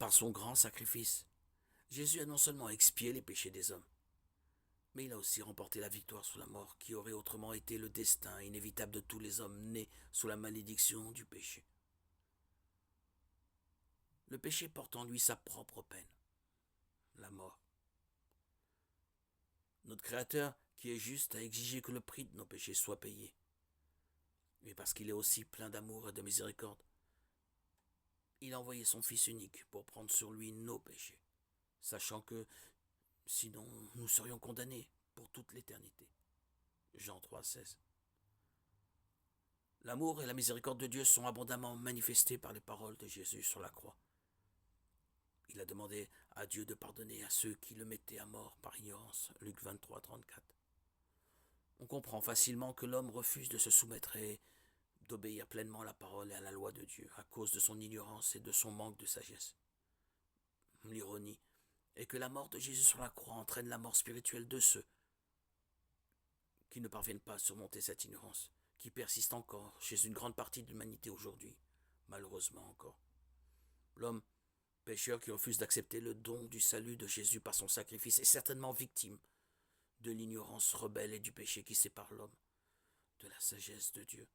Par son grand sacrifice, Jésus a non seulement expié les péchés des hommes, mais il a aussi remporté la victoire sur la mort qui aurait autrement été le destin inévitable de tous les hommes nés sous la malédiction du péché. Le péché porte en lui sa propre peine, la mort. Notre Créateur, qui est juste, a exigé que le prix de nos péchés soit payé. Mais parce qu'il est aussi plein d'amour et de miséricorde, il a envoyé son Fils unique pour prendre sur lui nos péchés, sachant que sinon nous serions condamnés pour toute l'éternité. Jean 3,16. L'amour et la miséricorde de Dieu sont abondamment manifestés par les paroles de Jésus sur la croix. Il a demandé à Dieu de pardonner à ceux qui le mettaient à mort par ignorance. Luc 23, 34. On comprend facilement que l'homme refuse de se soumettre et d'obéir pleinement à la parole et à la loi de Dieu à cause de son ignorance et de son manque de sagesse. L'ironie est que la mort de Jésus sur la croix entraîne la mort spirituelle de ceux qui ne parviennent pas à surmonter cette ignorance, qui persiste encore chez une grande partie de l'humanité aujourd'hui, malheureusement encore. L'homme pécheur qui refuse d'accepter le don du salut de Jésus par son sacrifice est certainement victime de l'ignorance rebelle et du péché qui sépare l'homme de la sagesse de Dieu.